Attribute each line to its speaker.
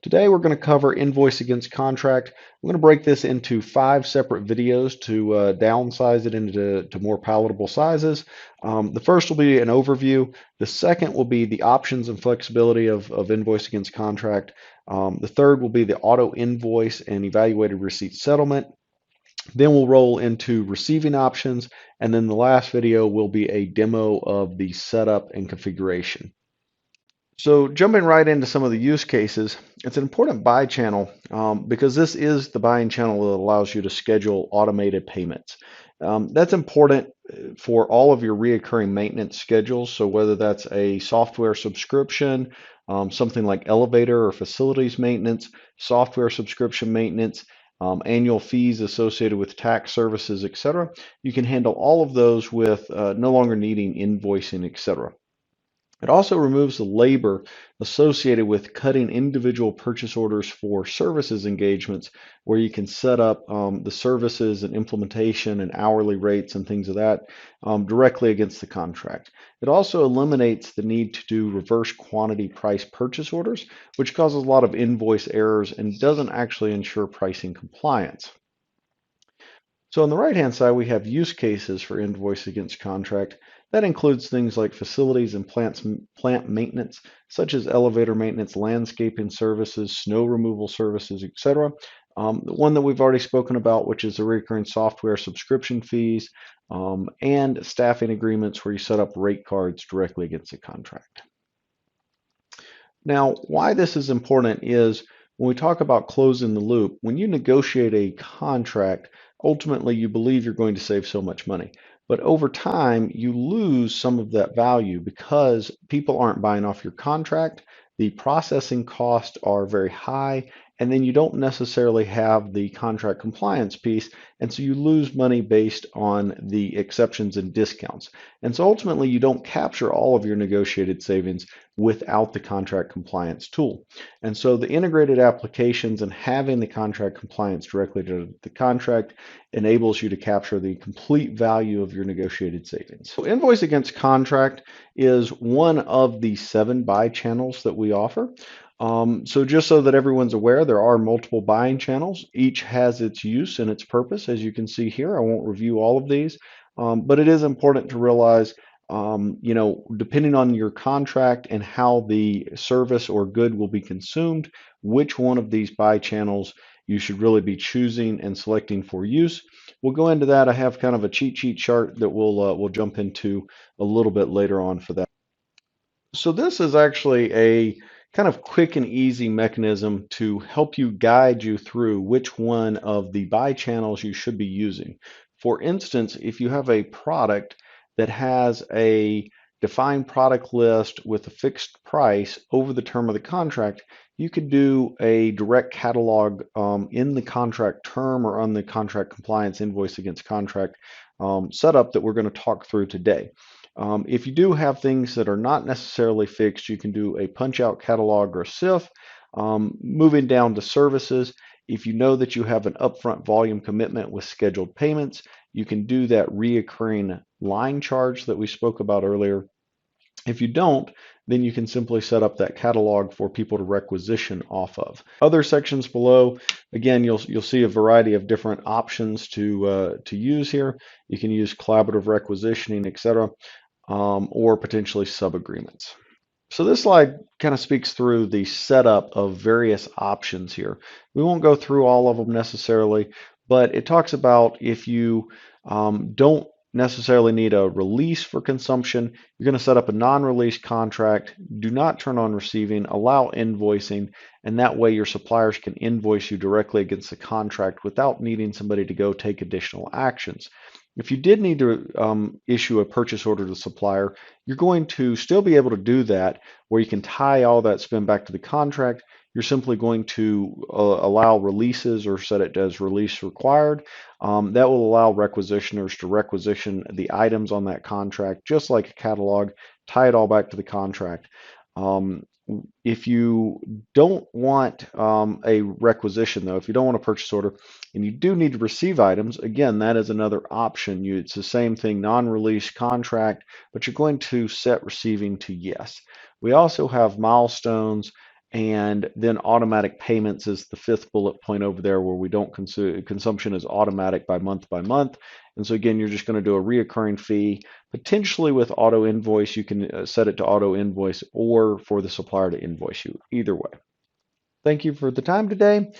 Speaker 1: Today we're going to cover invoice against contract. I'm going to break this into 5 separate videos to downsize it into more palatable sizes. The first will be an overview. The second will be the options and flexibility of invoice against contract. The third will be the auto invoice and evaluated receipt settlement. Then we'll roll into receiving options, and then the last video will be a demo of the setup and configuration. So jumping right into some of the use cases, it's an important buy channel because this is the buying channel that allows you to schedule automated payments. That's important for all of your reoccurring maintenance schedules. So whether that's a software subscription, something like elevator or facilities maintenance, software subscription maintenance, annual fees associated with tax services, etc., you can handle all of those with no longer needing invoicing, etc. It also removes the labor associated with cutting individual purchase orders for services engagements, where you can set up the services and implementation and hourly rates and things of that directly against the contract. It also eliminates the need to do reverse quantity price purchase orders, which causes a lot of invoice errors and doesn't actually ensure pricing compliance. So on the right-hand side, we have use cases for invoice against contract. That includes things like facilities and plant maintenance, such as elevator maintenance, landscaping services, snow removal services, etc. The one that we've already spoken about, which is the recurring software subscription fees, and staffing agreements where you set up rate cards directly against the contract. Now, why this is important is when we talk about closing the loop, when you negotiate a contract, ultimately you believe you're going to save so much money. But over time, you lose some of that value because people aren't buying off your contract. The processing costs are very high, and then you don't necessarily have the contract compliance piece, and so you lose money based on the exceptions and discounts. And so ultimately, you don't capture all of your negotiated savings without the contract compliance tool. And so the integrated applications and having the contract compliance directly to the contract enables you to capture the complete value of your negotiated savings. So invoice against contract is one of the 7 buy channels that we offer. So just so that everyone's aware, there are multiple buying channels. Each has its use and its purpose, as you can see here. I won't review all of these, but it is important to realize depending on your contract and how the service or good will be consumed, which one of these buy channels you should really be choosing and selecting for use. We'll go into that. I have kind of a cheat sheet chart that we'll jump into a little bit later on for that. So this is actually a kind of quick and easy mechanism to help you guide you through which one of the buy channels you should be using. For instance, if you have a product that has a defined product list with a fixed price over the term of the contract, you could do a direct catalog in the contract term or on the contract compliance invoice against contract setup that we're going to talk through today. If you do have things that are not necessarily fixed, you can do a punch out catalog or SIF. Moving down to services, if you know that you have an upfront volume commitment with scheduled payments, you can do that reoccurring line charge that we spoke about earlier. If you don't, then you can simply set up that catalog for people to requisition off of. Other sections below, again, you'll see a variety of different options to use here. You can use collaborative requisitioning, etc., or potentially sub-agreements. So this slide kind of speaks through the setup of various options here. We won't go through all of them necessarily, but it talks about if you don't necessarily need a release for consumption, you're going to set up a non-release contract, do not turn on receiving, allow invoicing, and that way your suppliers can invoice you directly against the contract without needing somebody to go take additional actions. If you did need to issue a purchase order to the supplier, you're going to still be able to do that where you can tie all that spend back to the contract. You're simply going to allow releases or set it as release required. That will allow requisitioners to requisition the items on that contract, just like a catalog, tie it all back to the contract. If you don't want a requisition, though, if you don't want a purchase order and you do need to receive items, again, that is another option. It's the same thing, non-release contract, but you're going to set receiving to yes. We also have milestones And then automatic payments is the fifth bullet point over there, where we don't consume, consumption is automatic by month. And so again, you're just going to do a reoccurring fee. Potentially with auto invoice, you can set it to auto invoice or for the supplier to invoice you. Either way. Thank you for the time today.